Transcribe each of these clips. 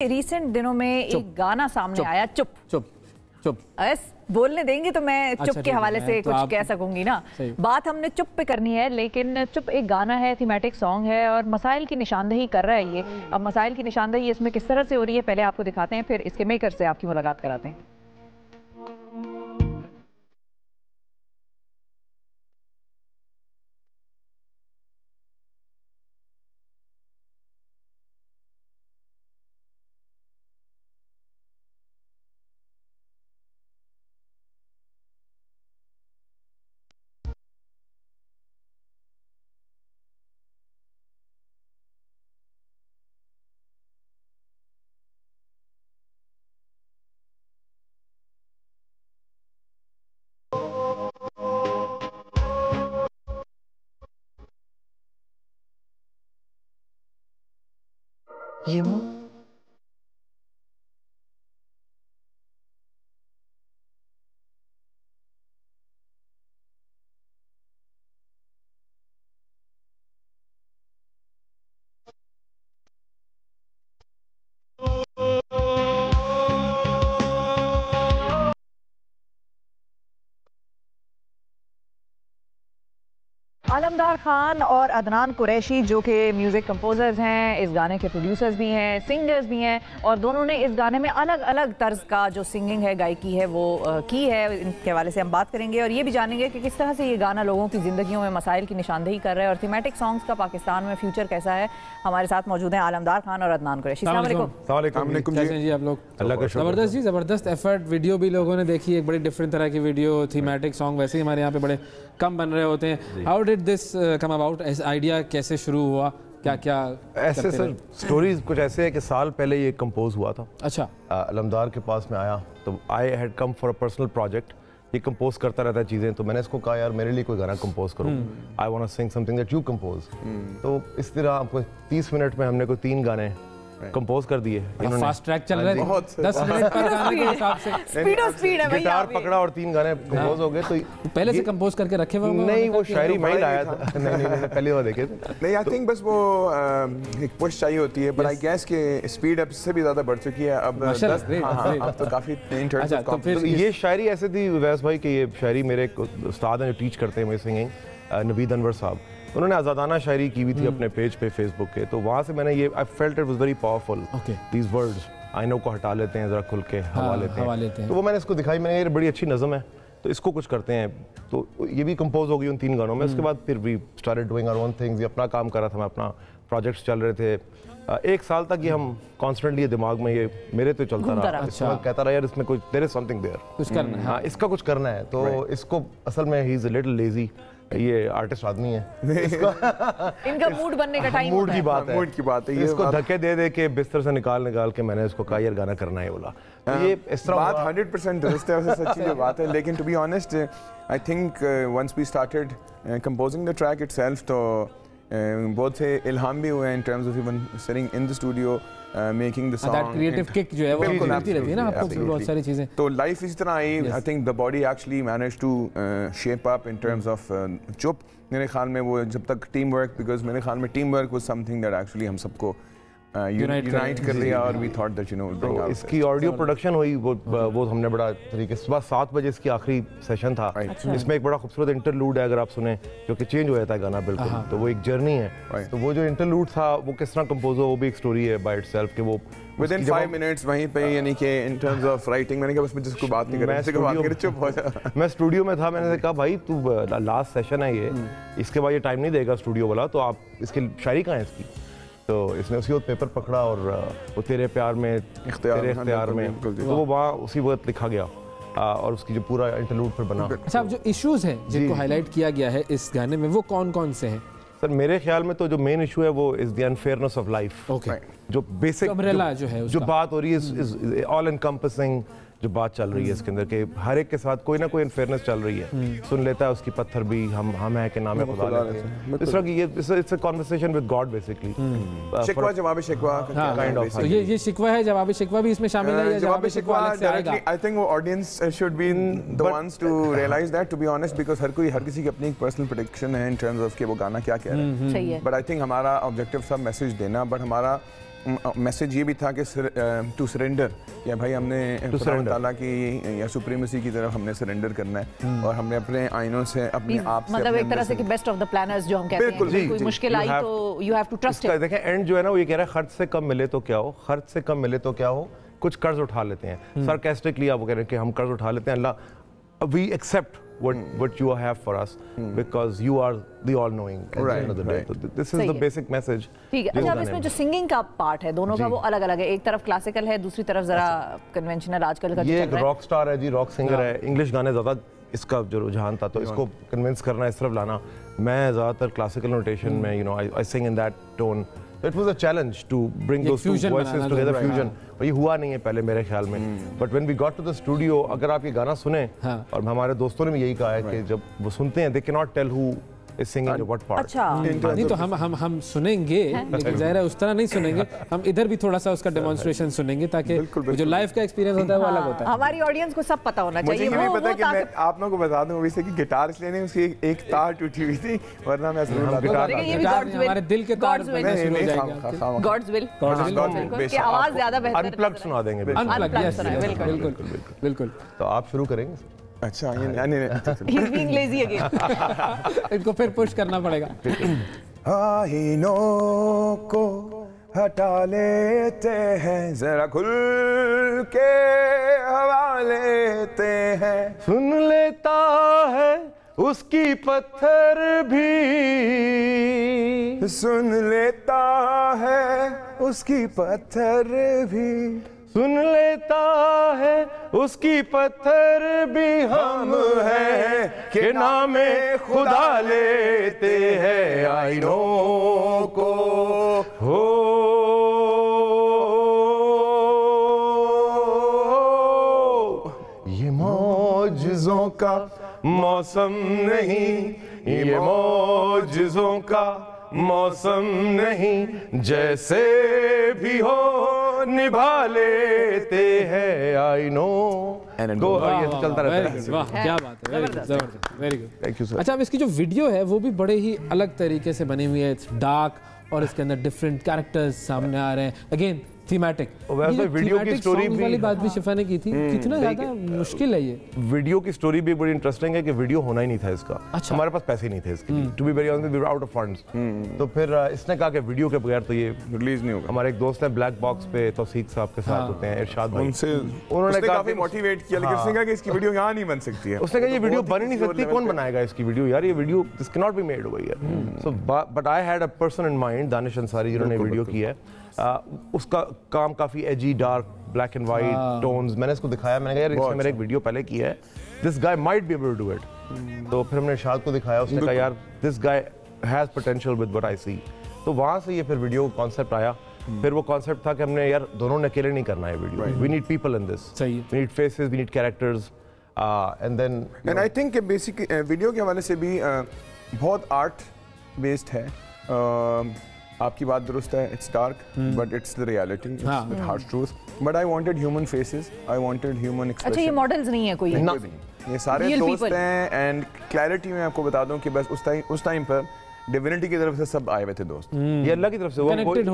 Recent दिनों में एक गाना सामने आया, चुप चुप चुप। बोलने देंगे तो मैं चुप के हवाले से कुछ कह सकूंगी ना। बात हमने चुप पे करनी है, लेकिन चुप एक गाना है, थीमेटिक सॉन्ग है और मसाइल की निशानदेही कर रहा है ये। अब मसाइल की निशानदेही इसमें किस तरह से हो रही है पहले आपको दिखाते हैं, फिर इसके मेकर से आपकी मुलाकात कराते हैं। ये आलमदार खान और अदनान कुरैशी जो कि म्यूज़िक कंपोजर्स हैं, इस गाने के प्रोड्यूसर्स भी हैं, सिंगर्स भी हैं, और दोनों ने इस गाने में अलग अलग तर्ज का जो सिंगिंग है, गायकी है, वो की है। इनके हवाले से हम बात करेंगे और ये भी जानेंगे कि किस तरह से ये गाना लोगों की ज़िंदगियों में मसाइल की निशानदेही कर रहा है और थीमेटिक सॉन्ग्स का पाकिस्तान में फ्यूचर कैसा है। हमारे साथ मौजूद हैं आलमदार खान और अदनान कुरैशी। जी आप लोग ज़बरदस्त जी, ज़बरदस्त एफर्ट। वीडियो भी लोगों ने देखी, एक बड़ी डिफरेंट तरह की वीडियो, थीमेटिक सॉन्ग वैसे ही हमारे यहाँ पे बड़े कम बन रहे होते हैं। How did this come about? Idea कैसे शुरू हुआ? क्या क्या ऐसे सर स्टोरीज कुछ ऐसे है कि साल पहले ये कंपोज हुआ था। अच्छा। अलमदार के पास में आया तो I had come for a personal project. ये कंपोज करता रहता है चीज़ें, तो मैंने इसको कहा यार मेरे लिए कोई गाना कंपोज करो, I want to sing something that you compose. तो इस तरह आपको 30 मिनट में हमने कोई 3 गाने कंपोज कर दिए। फास्ट ट्रैक चल रहा है, 10 मिनट पर गाने के हिसाब से स्पीड है, गिटार पकड़ा और 3 गाने कंपोज हो गए। तो पहले से कंपोज करके रखे हुए? नहीं, वो शायरी मैं ही लाया था। नहीं पहले वो देखे थे। नहीं, आई थिंक बस वो एक पुश चाहिए होती है, बट आई गेस के स्पीड अब से भी ज़्यादा बढ़ चुकी है। अब 10 अब तो काफ़ी इन टर्म्स ऑफ तो ये शायरी ऐसे थी वैस भाई कि ये शायरी मेरे उस्ताद हैं जो टीच करते हैं मुझे सिंगिंग, नवीद अनवर साहब, उन्होंने आज़ादाना शायरी की हुई थी अपने पेज पे फेसबुक के। तो वहाँ से मैंने ये I felt it was very powerful, these words I know को हटा लेते हैं, ज़रा खुल के हवा लेते हैं। तो वो मैंने इसको दिखाई, मैंने ये बड़ी अच्छी नज़म है तो इसको कुछ करते हैं। तो ये भी कंपोज हो गई उन 3 गानों में। उसके बाद फिर we started doing our own things. ये अपना काम कर रहा था मैं, अपना प्रोजेक्ट्स चल रहे थे। 1 साल तक ये हम कॉन्स्टेंटली दिमाग में ये मेरे तो चलता रहा। अच्छा। कहता रहा यार इसमें कुछ देयर इज समथिंग देयर, कुछ करना है। हाँ, इसका कुछ करना है। तो इसको असल में he is a little lazy, ये आर्टिस्ट आदमी है। इनका मूड बनने का टाइम मूड की बात है, मूड की बात है। इसको धक्के दे के बिस्तर से निकाल के मैंने इसको कहा यार गाना करना है बोला। तो ये इस तरह बात 100% दुरुस्त है, सच्ची जो बात है। लेकिन to be honest I think once we started composing the track itself, तो बहुत से इल्हाम भी हुए in terms of even sitting in the studio making the song. That creative kick जो है वो मिलती रहती है ना आपको, बहुत सारी चीजें। तो लाइफ इस तरह आई। I think the body actually manage to shape up in terms of चुप। मेरे ख्याल में वो जब तक टीम वर्क, बिकॉज मेरे ख्याल में team work was something that actually हम सबको यूनाइट कर लिया और we thought that you know इसकी ऑडियो प्रोडक्शन हुई। वो हमने बड़ा तरीके से सुबह 7 बजे इसकी आखिरी सेशन था। इसमें एक बड़ा खूबसूरत इंटरलूड है, अगर आप सुने, जो कि चेंज हो जाता है गाना बिल्कुल। तो वो एक जर्नी है। तो वो जो इंटरलूड था वो किस तरह कंपोज हो, वो भी एक स्टोरी है बाय इटसेल्फ कि वो विदिन 5 मिनट्स वहीं पे, यानी कि इन टर्म्स ऑफ राइटिंग मैंने कहा बस मुझे इसको बात नहीं करनी, चुप हो जा। मैं स्टूडियो में था, मैंने कहा भाई तू लास्ट सेशन है ये, इसके बाद ये टाइम नहीं देगा स्टूडियो वाला, तो आप इसकी शायरी कहाँ है इसकी? तो इसने उसी वक्त पेपर पकड़ा और वो तेरे प्यार में, तेरे इख्तियार में, तो वो वहाँ उसी वक्त लिखा गया और उसकी जो पूरा इंटरलूड पर बना। अच्छा, अब जो इश्यूज हैं जिनको हाईलाइट किया गया है इस गाने में, वो कौन कौन से हैं? सर मेरे ख्याल में तो जो मेन इशू है वो is the unfairness of life. जो बेसिक जो बात हो रही है, ऑल एनकम्पसिंग जो बात चल रही है इसके अंदर के हर एक के साथ कोई ना कोई अनफेयरनेस चल रही है। सुन लेता है उसकी पत्थर भी हम है कि नाम है खुदा लेते हैं। इस तरह की ये it's a conversation with God basically. शिकवा जवाब शिकवा काइंड ऑफ। ये शिकवा है, जवाब शिकवा भी इसमें शामिल है या जवाब शिकवा अलग से आएगा? आई थिंक वो audience should be the ones to realise that, to be honest, because हर किसी की अपनी एक पर्सनल प्रेडिक्शन है इन टर्म्स ऑफ कि वो गाना क्या कह रहा है। बट आई थिंक हमारा ऑब्जेक्टिव सब मैसेज देना, बट हमारा मैसेज ये भी था कि टू सरेंडर, या भाई हमने खुदा ताला की या सुप्रीमेसी की तरफ हमने सरेंडर करना है और हमने अपने आइनों से अपने आप से मतलब एक तरह से कि बेस्ट ऑफ द प्लानर्स जो हम कहते हैं, कोई मुश्किल आई तो you have to trust it. देखें एंड जो है ना वो ये कह रहा है खर्च से कम मिले तो क्या हो, खर्च से कम मिले तो क्या हो, कुछ कर्ज उठा लेते हैं। सरकास्टिकली आप वो कह रहे हैं कि हम कर्ज उठा लेते हैं, Allah we accept what you have for us because you are the all knowing at the end of the day. So this is the basic message. ठीक है। अच्छा, अब इसमें जो सिंगिंग का पार्ट है दोनों का वो अलग अलग है, एक तरफ क्लासिकल है, दूसरी तरफ जरा कन्वेंशनल आजकल का ये एक रॉक स्टार है जी, रॉक सिंगर है, इंग्लिश गाने ज़्यादा इसका जो रुझान था, तो इसको कन्विंस करना, इस तरफ लाना। मैं ज़्यादातर क्लासिकल नोटेशन में you know I sing in that tone, so it was a challenge to bring those two voices together, fusion, और ये हुआ नहीं है पहले मेरे ख्याल में, but when we got to the studio, अगर आप ये गाना सुने, और हमारे दोस्तों ने भी यही कहा है कि जब वो सुनते हैं they cannot tell who is singing what part. अच्छा, नहीं तो हम सुनेंगे, लेकिन ज़ाहिर है उस तरह नहीं सुनेंगे, हम इधर भी थोड़ा सा उसका डेमोन्स्ट्रेशन सुनेंगे ताकि जो लाइव का एक्सपीरियंस होता है वो अलग होता है। हमारी ऑडियंस को सब पता होना चाहिए। मुझे नहीं पता कि मैं आप लोगों को बता दूं वैसे कि गिटार इसलिए नहीं, उसकी एक तार टूटी हुई थी, वरना मैं जरूर गिटार हमारे दिल के तार बजना शुरू हो जाएंगे। गॉड्स विल की आवाज ज्यादा बेहतर, अनप्लग सुना देंगे, बिल्कुल बिल्कुल। तो आप शुरू करेंगे। अच्छा, ये नहीं बीइंग लेजी अगेन, इनको फिर पुश करना पड़ेगा। आईनों को हटा लेते हैं, जरा खुल के हवा लेते हैं, सुन लेता है उसकी पत्थर भी, सुन लेता है उसकी पत्थर भी, सुन लेता है उसकी पत्थर भी, हम हैं के नामे खुदा लेते हैं आईनों को हो। ये मौजिज़ों का मौसम नहीं, ये मौजिज़ों का मौसम नहीं, जैसे भी हो निभा लेते हैं आई नो। गो, ये तो चलता रहता है। वाह, क्या बात है, जबरदस्त, very good, thank you sir. अच्छा, अब इसकी जो वीडियो है वो भी बड़े ही अलग तरीके से बनी हुई है, इट्स डार्क और इसके अंदर डिफरेंट कैरेक्टर्स सामने आ रहे हैं, अगेन थीमेटिक। वीडियो की स्टोरी भी, वाली बात भी शिफा ने की थी, कितना ज्यादा मुश्किल है ये। वीडियो की स्टोरी भी बड़ी इंटरेस्टिंग है कि वीडियो होना ही नहीं था इसका। अच्छा। हमारे पास पैसे नहीं थे इसके लिए, to be very honest we were out of funds. तो फिर इसने कहा कि वीडियो के बगैर तो ये रिलीज नहीं होगा। हमारे एक दोस्त हैं ब्लैक बॉक्स पे, तौसीक साहब के साथ होते हैं, इरशाद भाई, उन्होंने काफी मोटिवेट किया, लेकिन उसने कहा कि इसकी वीडियो यहाँ नहीं बन सकती है। उसने कहा ये वीडियो बन ही नहीं सकती, कौन बनाएगा इसकी वीडियो यार, ये video this can not be made over here. So but I had a person in mind, Danish Ansari, जिन्होंने वीडियो की है। उसका काम काफ़ी edgy, dark, black and white tones. मैंने इसको दिखाया, मैंने कहा यार इसने मेरा एक वीडियो पहले किया है, this guy might be able to do it. तो फिर हमने इरशाद को दिखाया, उसने कहा यार this guy has potential with what I see. तो वहाँ से ये फिर वीडियो कॉन्सेप्ट आया। फिर वो कॉन्सेप्ट था कि हमने यार दोनों ने अकेले नहीं करना है video, we need people in this, we need faces, we need characters, and then and I think basic video के हवाले से भी बहुत आर्ट बेस्ड है। आपकी बात दुरुस्त है, it's dark but it's the reality, it's the harsh truth, but I wanted human faces, I wanted human expression. अच्छा, ये मॉडल्स नहीं है कोई, ये सारे दोस्त हैं। एंड क्लैरिटी में आपको बता दूं कि बस उस टाइम पर डिविनिटी की तरफ से सब आए हुए थे दोस्त, ये अल्लाह की तरफ से कनेक्टेड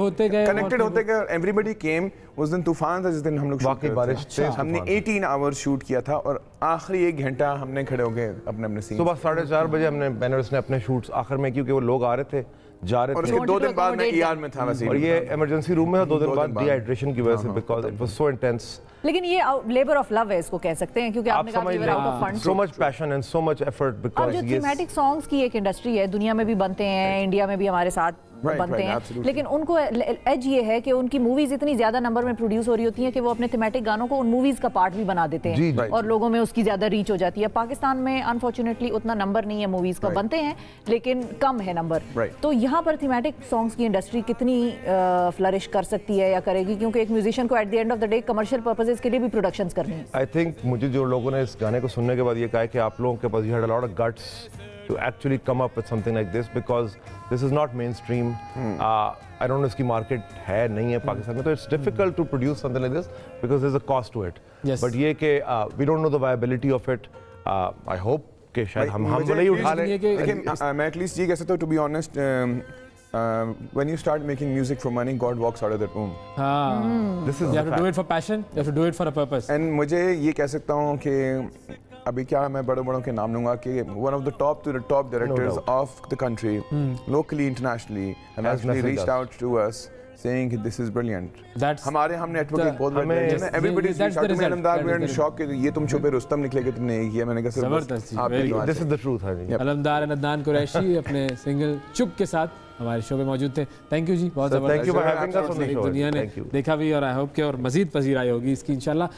होते गए, एवरीबॉडी केम। उस दिन तूफान था जिस दिन हम लोग वाकई बारिश से हमने 18 आवर्स शूट किया था और आखिरी 1 घंटा हमने खड़े हो गए अपने सीन। सुबह 4:30 बजे हमने बैनर्स ने अपने शूट्स आखिर में, क्योंकि वो लोग आ रहे थे जा रहे थे, और उसके 2 दिन बाद मैं ईआर में था वैसे, और ये इमरजेंसी रूम में था 2 दिन बाद डिहाइड्रेशन की वजह से, because it was so intense. लेकिन ये लेबर ऑफ लव है, इसको कह सकते हैं, क्योंकि आपने कहा labour out of fund, so much passion and so much effort, because ये थीमेटिक सॉन्ग्स की एक इंडस्ट्री है, दुनिया में भी बनते हैं, इंडिया में भी हमारे साथ बनते हैं, लेकिन उनको एज ये है कि उनकी मूवीज इतनी ज्यादा नंबर में प्रोड्यूस हो रही होती हैं कि वो अपने थीमेटिक गानों को उन मूवीज का पार्ट भी बना देते हैं, और लोगों में उसकी ज्यादा रीच हो जाती है। पाकिस्तान में अनफॉर्चुनेटली उतना नंबर नहीं है मूवीज का, बनते हैं लेकिन कम है नंबर। तो यहाँ पर थीमेटिक सॉन्ग्स की इंडस्ट्री कितनी फ्लरिश कर सकती है या करेगी, क्योंकि एक म्यूजिशियन को at the end of the day commercial purposes के लिए भी प्रोडक्शंस करनी है। आई थिंक मुझे जो लोगों ने इस गाने को सुनने के बाद ये कहा है कि आप लोगों के पास you had a lot of guts to actually come up with something like this, because this is not mainstream. I don't know इसकी market है नहीं है पाकिस्तान में, तो it's difficult to produce something like this because there's a cost to it. Yes. But ये कि we don't know the viability of it. I hope कि शायद हम भले ही उठा लें। लेकिन मैं एटलीस्ट ये कह सकता हूँ, to be honest, when you start making music for money, God walks out of that womb. This is you have to do it for passion, you have to do it for a purpose. And मुझे ये कह सकता हूँ कि अभी क्या मैं बड़ों के नाम लूँगा कि one of the top to the top directors of the country, locally, internationally, have actually reached out to us saying this is brilliant. हमने नेटवर्क बहुत बड़ा है ना, everybody is reached out to me and we are in shock कि ये तुम छुपे रुस्तम निकले कि तुमने ये किया. मैंने कहा sir this is the truth. Alamdar and Adnan Qureshi अपने सिंगल चुप के साथ हमारे शो पे मौजूद थे. थैंक यू जी, बहुत जबरदस्त. Thank you for having us on the show. दुनिया ने देखा भी और आई होप कि और मजीद पजीराई होगी इसकी इंशाल्लाह.